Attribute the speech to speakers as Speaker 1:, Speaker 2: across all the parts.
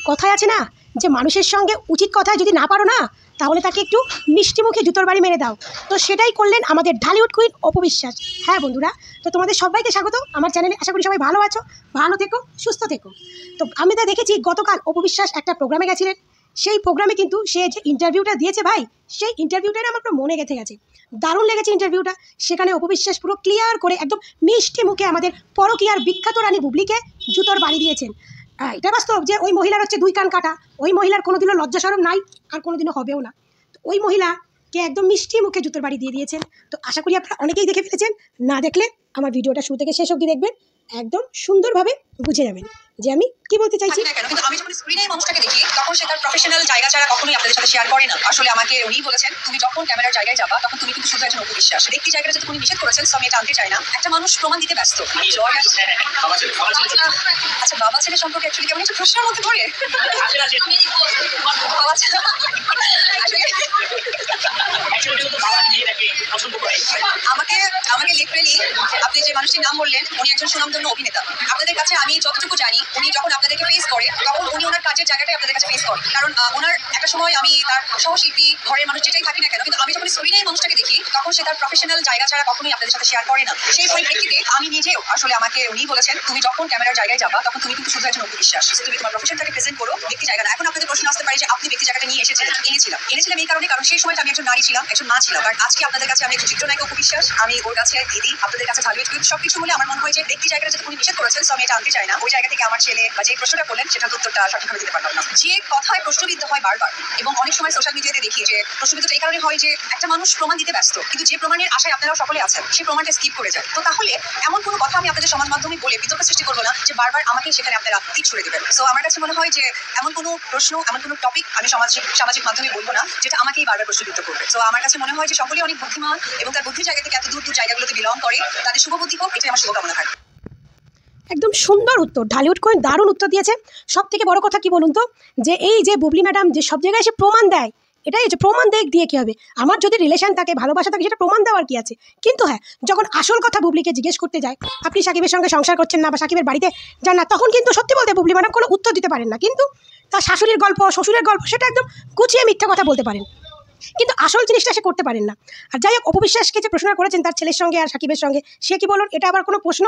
Speaker 1: কথায় আছে না যে মানুষের সঙ্গে উচিত কথায় যদি না পারো না তাহলে তাকে একটু মিষ্টি মুখে জুতোর বাড়ি মেরে দাও। তো সেটাই করলেন আমাদের ঢালিউড কুইন অপু বিশ্বাস। হ্যাঁ বন্ধুরা, তো তোমাদের সবাইকে স্বাগত আমার চ্যানেলে। আশা করি সবাই ভালো আছো, ভালো থেকো, সুস্থ থেকো। তো আমি তো দেখেছি গতকাল অপু বিশ্বাস একটা প্রোগ্রামে গেছিলেন। সেই প্রোগ্রামে কিন্তু সে যে ইন্টারভিউটা দিয়েছে ভাই, সেই ইন্টারভিউটাই আমার পুরো মনে গেঁথে গেছে। দারুণ লেগেছে ইন্টারভিউটা। সেখানে অপু বিশ্বাস পুরো ক্লিয়ার করে একদম মিষ্টি মুখে আমাদের পরকীয়ার বিখ্যাত রানী বুবলিকে জুতোর বাড়ি দিয়েছেন। এটা বাস্তব যে ওই মহিলার হচ্ছে দুই কান কাটা, ওই মহিলার কোনোদিনও লজ্জা শরম নাই আর কোনোদিনও হবেও না। তো ওই মহিলাকে একদম মিষ্টি মুখে জুতোর বাড়ি দিয়ে দিয়েছেন। তো আশা করি আপনারা অনেকেই দেখে ফেলেছেন, না দেখলে আমার ভিডিওটা শুরু থেকে শেষ অবধি দেখবেন, একদম সুন্দরভাবে বুঝে যাবেন যে আমি কি বলতে চাইছি।
Speaker 2: কিন্তু আমি যখন স্ক্রিনে মানুষটাকে দেখি তখন সে তার প্রফেশনাল জায়গা ছাড়া কখনোই আপনাদের সাথে শেয়ার করে না। আসলে আমাকে উনি বলেছেন তুমি যখন ক্যামেরার জায়গায় যাবা তখন তুমি কিন্তু শুধু একজন অপু বিশ্বাস। ব্যক্তি জায়গাটা যদি উনি নিষেধ করেছেন, সো আমি এটা আনতে চাই না। একটা মানুষ প্রমাণ দিতে ব্যস্ত। আচ্ছা, বাবা ছেলে সম্পর্কে অ্যাকচুয়ালি কেমন একটা প্রশ্নের মধ্যে পড়ে আমাকে লিটারেলি আপনি যে মানুষটির নাম বললেন উনি একজন সুনামধন্য অভিনেতা। আপনাদের কাছে আমি যতটুকু জানি উনি যখন আপনাদেরকে ফেস করে তখন উনি ওনার কাজের জায়গাটাই আপনাদের কাছে ফেস করে। কারণ ওনার একটা সময় আমি তার সহশিল্পী ঘরের মানুষ যেটাই থাকি না কেন, কিন্তু আমি যখন স্ক্রিনে মানুষটাকে দেখি তখন সে তার প্রফেশনাল জায়গা ছাড়া কখনোই আপনাদের সাথে শেয়ার করে না। সেই পরিপ্রেক্ষিতে আমি নিজেও আসলে আমাকে উনি বলেছেন তুমি যখন ক্যামেরার জায়গায় যাবা তখন তুমি কিন্তু শুধু একজন অপু বিশ্বাস। তুমি তোমার প্রফেশনটাকে প্রেজেন্ট করো, ব্যক্তি জায়গা না। এখন আপনাদের প্রশ্ন আসতে পারে যে আপনি ব্যক্তি জায়গাটা নিয়ে এনেছিলাম এই কারণে, কারণ সেই সময়টা আমি একজন নারী ছিলাম, একজন মা ছিলাম। বাট আজকে আপনাদের কাছে আমি একজন চিত্রনায়ক অপু বিশ্বাস, আমি ওর কাছে দিদি, আপনাদের কাছে ঢালিউড কুইন। সবকিছু বলে আমার মনে হয় যে ব্যক্তি জায়গাটা যদি উনি নিষেধ করেছেন, সো আমি এটা আনতে চাই না। ওই জায়গা থেকে আমার ছেলে বা যে প্রশ্নটা করলেন সেটা উত্তরটা সঠিকভাবে দিতে পারলাম না। যে কথায় প্রশ্নবিদ্ধ হয় বারবার, এবং অনেক সময় সোশ্যাল মিডিয়াতে দেখি যে প্রশ্নবিদ্ধ এই কারণে হয় যে একটা মানুষ প্রমাণ দিতে ব্যস্ত, কিন্তু যে প্রমাণের আশায় আপনারা সকলে আছেন সেই প্রমাণটা স্কিপ করে যায়। তো তাহলে এমন কোনো কথা আমি আপনাদের সমাজ মাধ্যমে বলে বিতর্ক সৃষ্টি করবো না যে বারবার আমাকে সেখানে আপনারা তীর ছুড়ে দেবেন। সো আমার কাছে মনে হয় যে এমন কোনো প্রশ্ন, এমন কোনো টপিক আমি সামাজিক মাধ্যমে বলবো না যেটা আমাকেই বারবার প্রশ্নবিদ্ধ করবে। তো আমার কাছে মনে হয় যে সকলেই অনেক বুদ্ধিমান এবং তার বুদ্ধির জায়গা থেকে এত দূর জায়গাগুলোতে বিলং করে, তাদের শুভ বুদ্ধি হোক, এটাই আমার শুভকামনা থাকে।
Speaker 1: একদম সুন্দর উত্তর, ঢালিউড কুইন দারুণ উত্তর দিয়েছে। সব থেকে বড় কথা কি বলুন তো, যে এই যে বুবলি ম্যাডাম যে সব জায়গায় এসে প্রমাণ দেয়, এটাই হচ্ছে প্রমাণ দিয়ে কি হবে? আমার যদি রিলেশন থাকে, ভালোবাসা থাকে, সেটা প্রমাণ দেওয়ার কি আছে? কিন্তু হ্যাঁ, যখন আসল কথা বুবলিকে জিজ্ঞেস করতে যায় আপনি সাকিবের সঙ্গে সংসার করছেন না বা সাকিবের বাড়িতে যান না, তখন কিন্তু সত্যি বলতে বুবলি ম্যাডাম কোনো উত্তর দিতে পারেন না। কিন্তু তার শাশুড়ির গল্প, শ্বশুরের গল্প, সেটা একদম গুছিয়ে মিথ্যা কথা বলতে পারেন, কিন্তু আসল জিনিসটা সে করতে পারেন না। আর যাই হোক, অপু বিশ্বাসকে যে প্রশ্ন করেছেন তার ছেলের সঙ্গে আর সাকিবের সঙ্গে, সে কি বলুন, এটা আবার কোনো প্রশ্ন?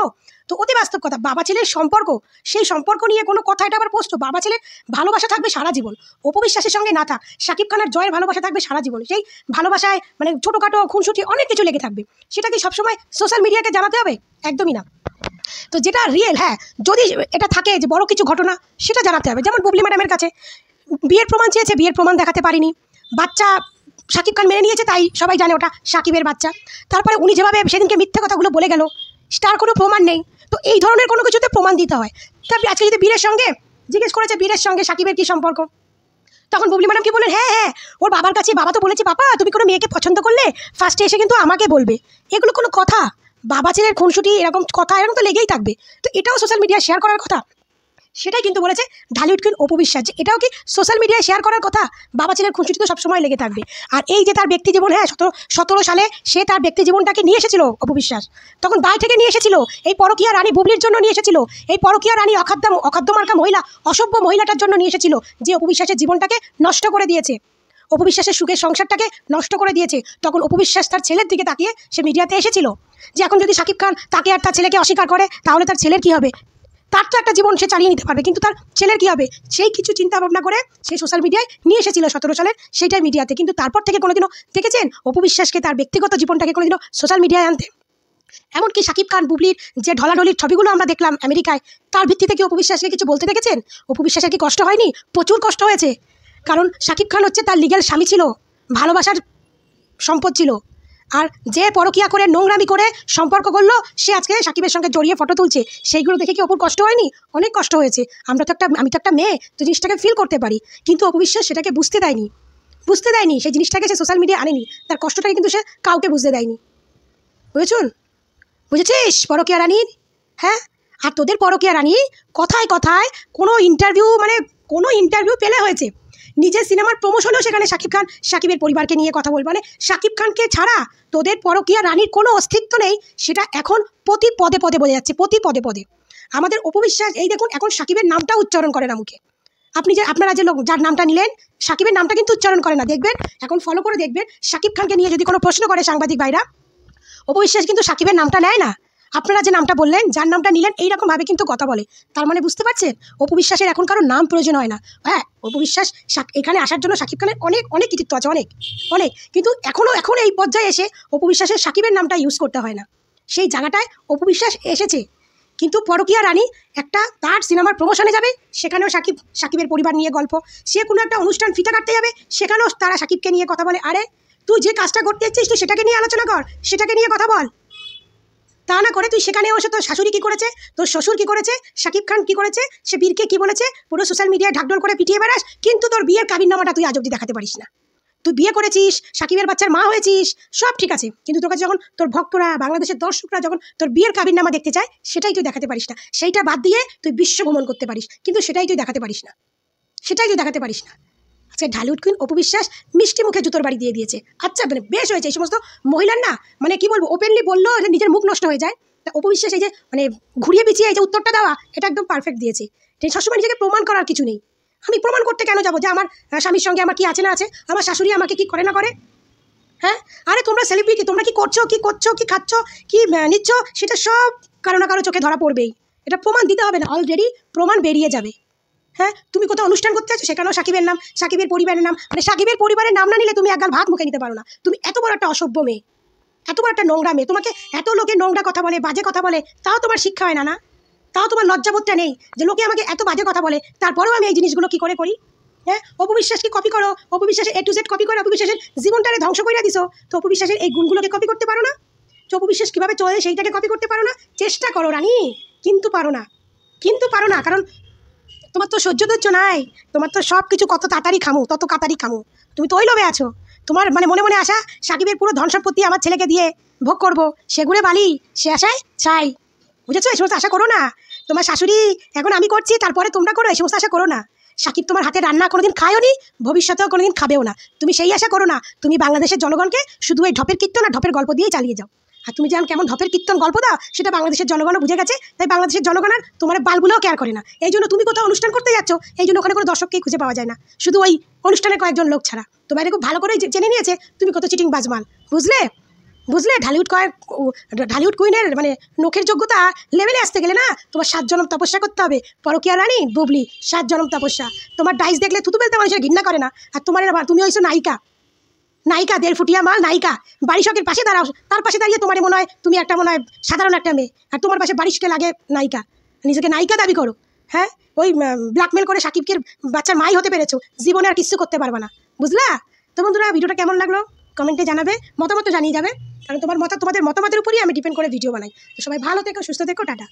Speaker 1: তো অতি বাস্তব কথা, বাবা ছেলের সম্পর্ক, সেই সম্পর্ক নিয়ে কোনো কথা, এটা আবার প্রশ্ন? বাবা ছেলের ভালোবাসা থাকবে সারা জীবন, অপু বিশ্বাসের সঙ্গে না থাক সাকিব খানের জয়ের ভালোবাসা থাকবে সারা জীবন। সেই ভালোবাসায় মানে ছোটোখাটো খুনসুটি অনেক কিছু লেগে থাকবে। সেটা কি সবসময় সোশ্যাল মিডিয়াকে জানাতে হবে? একদমই না। তো যেটা রিয়েল, হ্যাঁ, যদি এটা থাকে যে বড় কিছু ঘটনা, সেটা জানাতে হবে। যেমন বুবলি ম্যাডামের কাছে বিয়ের প্রমাণ চেয়েছে, বিয়ের প্রমাণ দেখাতে পারিনি। বাচ্চা সাকিব খান মেনে নিয়েছে, তাই সবাই জানে ওটা সাকিবের বাচ্চা। তারপরে উনি যেভাবে সেদিনকে মিথ্যে কথাগুলো বলে গেল, তার কোনো প্রমাণ নেই। তো এই ধরনের কোনো কিছুতে প্রমাণ দিতে হয়। তারপরে আজকে যদি বীরের সঙ্গে জিজ্ঞেস করেছে বীরের সঙ্গে সাকিবের কী সম্পর্ক, তখন বুবলি ম্যাডাম কি বলেন, হ্যাঁ, ওর বাবার কাছে বাবা তো বলেছে, বাবা তুমি কোনো মেয়েকে পছন্দ করলে ফার্স্টে এসে কিন্তু আমাকে বলবে। এগুলো কোনো কথা? বাবা ছেলের খুনসুটি এরকম কথা এরকম তো লেগেই থাকবে। তো এটাও সোশ্যাল মিডিয়ায় শেয়ার করার কথা? সেটাই কিন্তু বলেছে ঢালিউড কুইন অপু বিশ্বাস, যে এটাও কি সোশ্যাল মিডিয়ায় শেয়ার করার কথা? বাবা ছেলের খুনসুটি তো সবসময় লেগে থাকবে। আর এই যে তার ব্যক্তি জীবন, হ্যাঁ, 17 সালে সে তার ব্যক্তি জীবনটাকে নিয়ে এসেছিল অপু বিশ্বাস, তখন বাইরে থেকে নিয়ে এসেছিল, এই পরকীয়া রানী বুবলির জন্য নিয়ে এসেছিল, এই পরকীয়া রানী অখাদ্যমার্কা মহিলা, অসভ্য মহিলাটার জন্য নিয়ে এসেছিল, যে অপু বিশ্বাসের জীবনটাকে নষ্ট করে দিয়েছে, অপু বিশ্বাসের সুখের সংসারটাকে নষ্ট করে দিয়েছে। তখন অপু বিশ্বাস তার ছেলের দিকে তাকিয়ে সে মিডিয়াতে এসেছিল যে এখন যদি সাকিব খান তাকে আর তার ছেলেকে অস্বীকার করে তাহলে তার ছেলের কী হবে? তার তো একটা জীবন সে চালিয়ে নিতে পারবে, কিন্তু তার ছেলের কী হবে? সেই কিছু চিন্তা ভাবনা করে সে সোশ্যাল মিডিয়ায় নিয়ে এসেছিল 17 সালের সেইটাই মিডিয়াতে। কিন্তু তারপর থেকে কোনোদিনও দেখেছেন অপু বিশ্বাসকে তার ব্যক্তিগত জীবনটাকে কোনোদিনও সোশ্যাল মিডিয়ায় আনতে? এমনকি সাকিব খান বুবলির যে ঢলাঢলির ছবিগুলো আমরা দেখলাম আমেরিকায়, তার ভিত্তিতে কি অপু বিশ্বাসকে কিছু বলতে দেখেছেন? অপু বিশ্বাসের কি কষ্ট হয়নি? প্রচুর কষ্ট হয়েছে। কারণ সাকিব খান হচ্ছে তার লিগ্যাল স্বামী ছিল, ভালোবাসার সম্পদ ছিল। আর যে পরকীয়া করে নোংরামি করে সম্পর্ক করলো, সে আজকে সাকিবের সঙ্গে জড়িয়ে ফটো তুলছে, সেইগুলো দেখে কি অপুর কষ্ট হয়নি? অনেক কষ্ট হয়েছে। আমি তো একটা মেয়ে, তো জিনিসটাকে ফিল করতে পারি, কিন্তু অপু বিশ্বাস সেটাকে বুঝতে দেয়নি। সেই জিনিসটাকে সে সোশ্যাল মিডিয়া আনেনি, তার কষ্টটাকে কিন্তু সে কাউকে বুঝতে দেয়নি। বুঝেছিস পরকীয়া রানীর? হ্যাঁ, আর তোদের পরকীয়া রানী কথায় কথায় কোনো ইন্টারভিউ পেলে হয়েছে, নিজের সিনেমার প্রমোশনেও সেখানে সাকিবের পরিবারকে নিয়ে কথা বলবে, মানে সাকিব খানকে ছাড়া তোদের পরকীয়া রানীর কোনো অস্তিত্ব নেই। সেটা এখন প্রতি পদে বোঝা যাচ্ছে, প্রতি পদে। আমাদের অপু বিশ্বাস এই দেখুন এখন সাকিবের নামটাও উচ্চারণ করে না মুখে। আপনারা যে লোক যার নামটা নিলেন, সাকিবের নামটা কিন্তু উচ্চারণ করে না, দেখবেন এখন ফলো করে দেখবেন। সাকিব খানকে নিয়ে যদি কোনো প্রশ্ন করে সাংবাদিক ভাইরা, অপবিশ্বাস কিন্তু সাকিবের নামটা নেয় না। আপনারা যে নামটা বললেন, যার নামটা নিলেন, এইরকমভাবে কিন্তু কথা বলে। তার মানে বুঝতে পারছেন অপবিশ্বাসের এখন কারো নাম প্রয়োজন হয় না। হ্যাঁ, অপবিশ্বাস এখানে আসার জন্য সাকিব খানের অনেক অনেক কৃতিত্ব আছে, অনেক অনেক, কিন্তু এখন এই পর্যায়ে এসে অপবিশ্বাসের সাকিবের নামটা ইউজ করতে হয় না। সেই জায়গাটায় অপবিশ্বাস এসেছে। কিন্তু পরকীয়া রানী একটা তার সিনেমার প্রমোশনে যাবে, সেখানেও সাকিবের পরিবার নিয়ে গল্প। সে কোনো একটা অনুষ্ঠান ফিতা কাটতে যাবে, সেখানেও তারা সাকিবকে নিয়ে কথা বলে। আরে তুই যে কাজটা করতে যাচ্ছিস, তুই সেটাকে নিয়ে আলোচনা কর, সেটাকে নিয়ে কথা বল। তা না করে তুই সেখানে বসে তোর শাশুড়ি কী করেছে, তোর শ্বশুর কী করেছে, সাকিব খান কী করেছে, সে বীরকে কী বলেছে, পুরো সোশ্যাল মিডিয়ায় ঢাকঢোল করে পিটিয়ে বেড়াস, কিন্তু তোর বিয়ের কাবিননামাটা তুই আজ অবধি দেখাতে পারিস না। তুই বিয়ে করেছিস, সাকিবের বাচ্চার মা হয়েছিস, সব ঠিক আছে, কিন্তু তোর কাছে যখন তোর ভক্তরা, বাংলাদেশের দর্শকরা যখন তোর বিয়ের কাবিননামা দেখতে চায়, সেটাই তুই দেখাতে পারিস না। সেইটা বাদ দিয়ে তুই বিশ্ব ভ্রমণ করতে পারিস, কিন্তু সেটাই তুই দেখাতে পারিস না, সেটাই তুই দেখাতে পারিস না। আজকে ঢালিউড কুইন অপবিশ্বাস মিষ্টি মুখে জুতোর বাড়ি দিয়ে দিয়েছে। আচ্ছা, মানে বেশ হয়েছে। এই সমস্ত মহিলার না, মানে কি বলবো, ওপেনলি বললো নিজের মুখ নষ্ট হয়ে যায়। তা অপবিশ্বাস এই যে মানে ঘুরিয়ে পিছিয়ে এই যে উত্তরটা দেওয়া, এটা একদম পারফেক্ট দিয়েছে। সবসময় নিজেকে প্রমাণ করার কিছু নেই। আমি প্রমাণ করতে কেন যাবো যে আমার স্বামীর সঙ্গে আমার কি আছে না আছে, আমার শাশুড়ি আমাকে কি করে না করে? হ্যাঁ, আরে তোমরা সেলিব্রিটি, তোমরা কি করছো, কি খাচ্ছ, কি নিচ্ছ, সেটা সব কারো না কারো চোখে ধরা পড়বেই। এটা প্রমাণ দিতে হবে না, অলরেডি প্রমাণ বেরিয়ে যাবে। হ্যাঁ, তুমি কোথাও অনুষ্ঠান করতে আছো, সেখানেও সাকিবের নাম, সাকিবের পরিবারের নাম, মানে সাকিবের পরিবারের নাম না নিলে তুমি একগাল ভাত মুখে নিতে পারো না। তুমি এত বড় একটা অসভ্য মেয়ে, এত বড় একটা নোংরা মেয়ে, তোমাকে এত লোকে নোংরা কথা বলে, বাজে কথা বলে, তাও তোমার শিক্ষা হয় না? না, তাও তোমার লজ্জাবোধটা নেই যে লোকে আমাকে এত বাজে কথা বলে, তারপরেও আমি এই জিনিসগুলো কি করে করি? হ্যাঁ, অপবিশ্বাসকে কপি করো, অপবিশ্বাসের A to Z কপি করো, অপবিশ্বাসের জীবনটারে ধ্বংস করে দিছো, তো অপবিশ্বাসের এই গুণগুলোকে কপি করতে পারো না? তো অপবিশ্বাস কীভাবে চলে সেইটাকে কপি করতে পারো না? চেষ্টা করো রানী, কিন্তু পারো না, কারণ তোমার তো সহ্য ধৈর্য নাই। তোমার তো সব কিছু কত তাড়াতাড়ি খামু, তত কাতারি খামু। তুমি তো ওই লোভে আছো। তোমার মানে মনে মনে আশা, সাকিবের পুরো ধন সম্পত্তি আমার ছেলেকে দিয়ে ভোগ করবো, সে ঘুরে বালি, সে আশায় ছাই। বুঝেছো? এই সমস্ত আশা করো না। তোমার শাশুড়ি এখন আমি করছি, তারপরে তোমরা করো, এই সমস্ত আশা করো না। সাকিব তোমার হাতে রান্না কোনোদিন খায়ও নি, ভবিষ্যতেও কোনোদিন খাবেও না। তুমি সেই আশা করো না। তুমি বাংলাদেশের জনগণকে শুধু এই ঢপের কীর্তন আর ঢপের গল্প দিয়েই চালিয়ে যাও। আর তুমি যেমন কেমন ঢপের কীর্তন গল্প দাও, সেটা বাংলাদেশের জনগণও বুঝে গেছে। তাই বাংলাদেশের জনগণ আর তোমার বালগুলোও কেয়ার করে না। এই জন্য তুমি কোথাও অনুষ্ঠান করতে যাচ্ছ, এই জন্য ওখানে কোনো দর্শককেই খুঁজে পাওয়া যায় না, শুধু ওই অনুষ্ঠানের কয়েকজন লোক ছাড়া। তোমার খুব ভালো করেই জেনে নিয়েছে তুমি কত চিটিং বাজমাল। বুঝলে ঢালিউড কুইনের মানে নখের যোগ্যতা লেভেলে আসতে গেলে না, তোমার 7 জনম তপস্যা করতে হবে। পরকীয়া রানী বুবলি 7 জনম তপস্যা। তোমার ডাইস দেখলে থুতু ফেলতে মানুষের ঘৃণা করে না। আর তুমি হয়েছো নায়িকা, 1.5 ফুটিয়া মাল নায়িকা। বারিশকের পাশে দাঁড়াও, তার পাশে দাঁড়িয়ে তোমার মনে হয় তুমি একটা সাধারণ একটা মেয়ে, আর তোমার পাশে বারিশকে লাগে নায়িকা। নিজেকে নায়িকা দাবি করো। হ্যাঁ, ওই ব্ল্যাকমেল করে সাকিবকে বাচ্চার মাই হতে পেরেছো, জীবনে আর কিছু করতে পারবা না। বুঝলা? তো বন্ধুরা, ভিডিওটা কেমন লাগলো কমেন্টে জানাবে, মতামত জানিয়ে যাবে, কারণ তোমাদের মতামতের উপরই আমি ডিপেন্ড করে ভিডিও বানাই। তো সবাই ভালো থেকো, সুস্থ থেকো, টাটা।